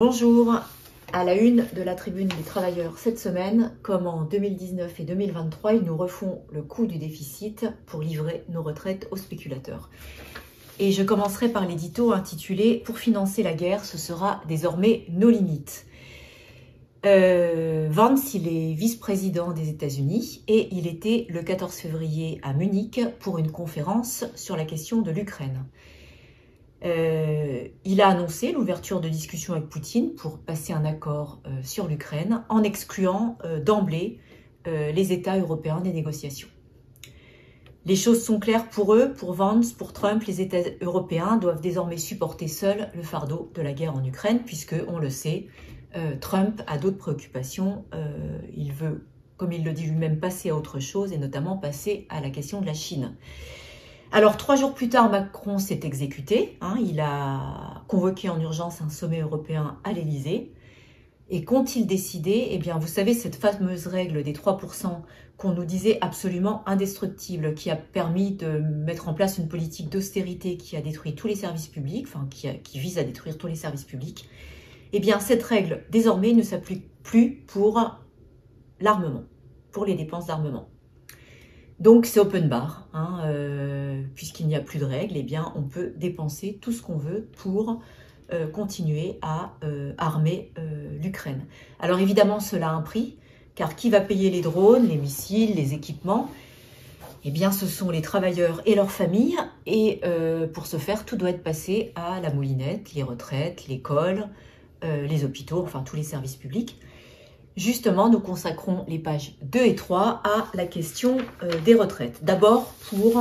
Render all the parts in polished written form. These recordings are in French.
Bonjour, à la une de la Tribune des Travailleurs cette semaine, comme en 2019 et 2023, ils nous refont le coût du déficit pour livrer nos retraites aux spéculateurs. Et je commencerai par l'édito intitulé « Pour financer la guerre, ce sera désormais nos limites ». Vance, il est vice-président des États-Unis et il était le 14 février à Munich pour une conférence sur la question de l'Ukraine. Il a annoncé l'ouverture de discussions avec Poutine pour passer un accord sur l'Ukraine en excluant d'emblée les États européens des négociations. Les choses sont claires pour eux, pour Vance, pour Trump. Les États européens doivent désormais supporter seuls le fardeau de la guerre en Ukraine puisque, on le sait, Trump a d'autres préoccupations. Il veut, comme il le dit lui-même, passer à autre chose et notamment passer à la question de la Chine. Alors, 3 jours plus tard, Macron s'est exécuté. Il a convoqué en urgence un sommet européen à l'Élysée. Et qu'ont-ils décidé? Eh bien, vous savez, cette fameuse règle des 3% qu'on nous disait absolument indestructible, qui a permis de mettre en place une politique d'austérité qui a détruit tous les services publics, enfin, qui vise à détruire tous les services publics. Eh bien, cette règle, désormais, ne s'applique plus pour l'armement, pour les dépenses d'armement. Donc c'est open bar, puisqu'il n'y a plus de règles, eh bien on peut dépenser tout ce qu'on veut pour continuer à armer l'Ukraine. Alors évidemment cela a un prix, car qui va payer les drones, les missiles, les équipements? Eh bien ce sont les travailleurs et leurs familles, et pour ce faire tout doit être passé à la moulinette, les retraites, l'école, les hôpitaux, enfin tous les services publics. Justement, nous consacrons les pages 2 et 3 à la question des retraites. D'abord, pour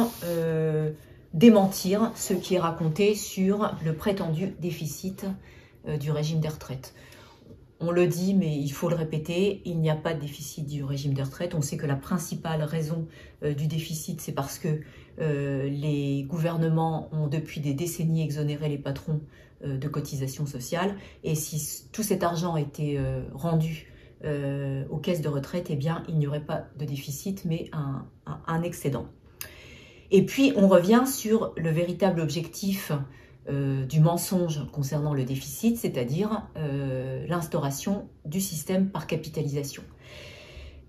démentir ce qui est raconté sur le prétendu déficit du régime des retraites. On le dit, mais il faut le répéter, il n'y a pas de déficit du régime des retraites. On sait que la principale raison du déficit, c'est parce que les gouvernements ont depuis des décennies exonéré les patrons de cotisations sociales. Et si tout cet argent était rendu aux caisses de retraite, eh bien, il n'y aurait pas de déficit, mais un excédent. Et puis, on revient sur le véritable objectif du mensonge concernant le déficit, c'est-à-dire l'instauration du système par capitalisation.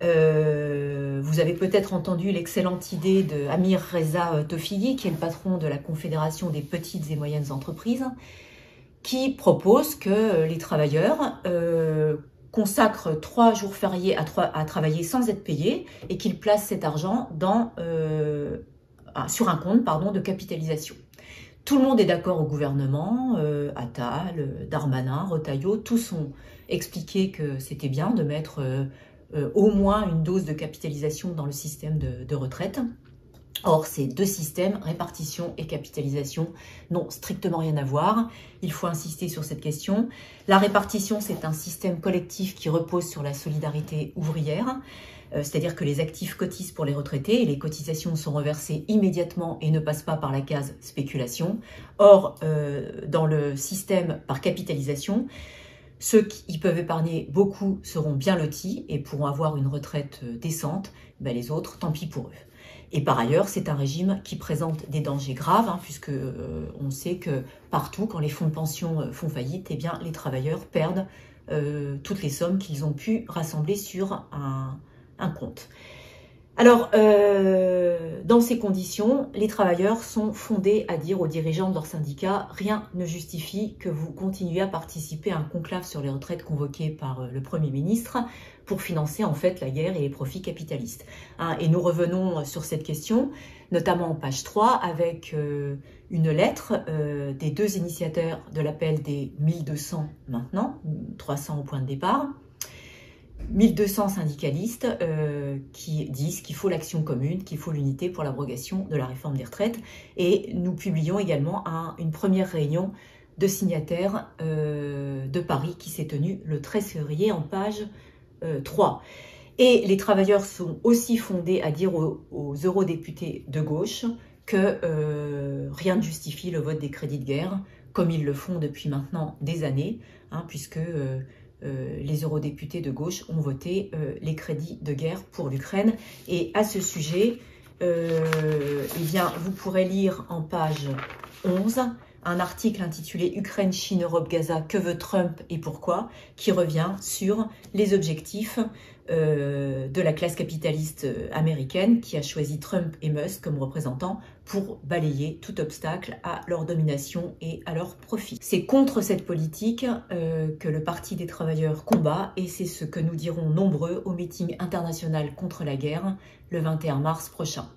Vous avez peut-être entendu l'excellente idée de Amir Reza Tofighi, qui est le patron de la Confédération des petites et moyennes entreprises, qui propose que les travailleurs consacre 3 jours fériés à travailler sans être payés et qu'il place cet argent sur un compte de capitalisation. Tout le monde est d'accord au gouvernement, Attal, Darmanin, Retailleau, tous ont expliqué que c'était bien de mettre au moins une dose de capitalisation dans le système de retraite. Or, ces deux systèmes, répartition et capitalisation, n'ont strictement rien à voir. Il faut insister sur cette question. La répartition, c'est un système collectif qui repose sur la solidarité ouvrière, c'est-à-dire que les actifs cotisent pour les retraités et les cotisations sont reversées immédiatement et ne passent pas par la case spéculation. Or, dans le système par capitalisation, ceux qui peuvent épargner beaucoup seront bien lotis et pourront avoir une retraite décente. Les autres, tant pis pour eux. Et par ailleurs, c'est un régime qui présente des dangers graves, puisque on sait que partout, quand les fonds de pension font faillite, eh bien, les travailleurs perdent toutes les sommes qu'ils ont pu rassembler sur un compte. Alors, dans ces conditions, les travailleurs sont fondés à dire aux dirigeants de leurs syndicats « Rien ne justifie que vous continuiez à participer à un conclave sur les retraites convoqué par le Premier ministre pour financer en fait la guerre et les profits capitalistes. » Et nous revenons sur cette question, notamment en page 3, avec une lettre des 2 initiateurs de l'appel des 1200 maintenant, 300 au point de départ, 1200 syndicalistes qui disent qu'il faut l'action commune, qu'il faut l'unité pour l'abrogation de la réforme des retraites. Et nous publions également une première réunion de signataires de Paris qui s'est tenue le 13 février en page 3. Et les travailleurs sont aussi fondés à dire aux eurodéputés de gauche que rien ne justifie le vote des crédits de guerre, comme ils le font depuis maintenant des années, puisque les eurodéputés de gauche ont voté les crédits de guerre pour l'Ukraine. Et à ce sujet, eh bien, vous pourrez lire en page 11 un article intitulé « Ukraine, Chine, Europe, Gaza, que veut Trump et pourquoi ?» qui revient sur les objectifs de la classe capitaliste américaine qui a choisi Trump et Musk comme représentants pour balayer tout obstacle à leur domination et à leur profit. C'est contre cette politique que le Parti des travailleurs combat et c'est ce que nous dirons nombreux au meeting international contre la guerre le 21 mars prochain.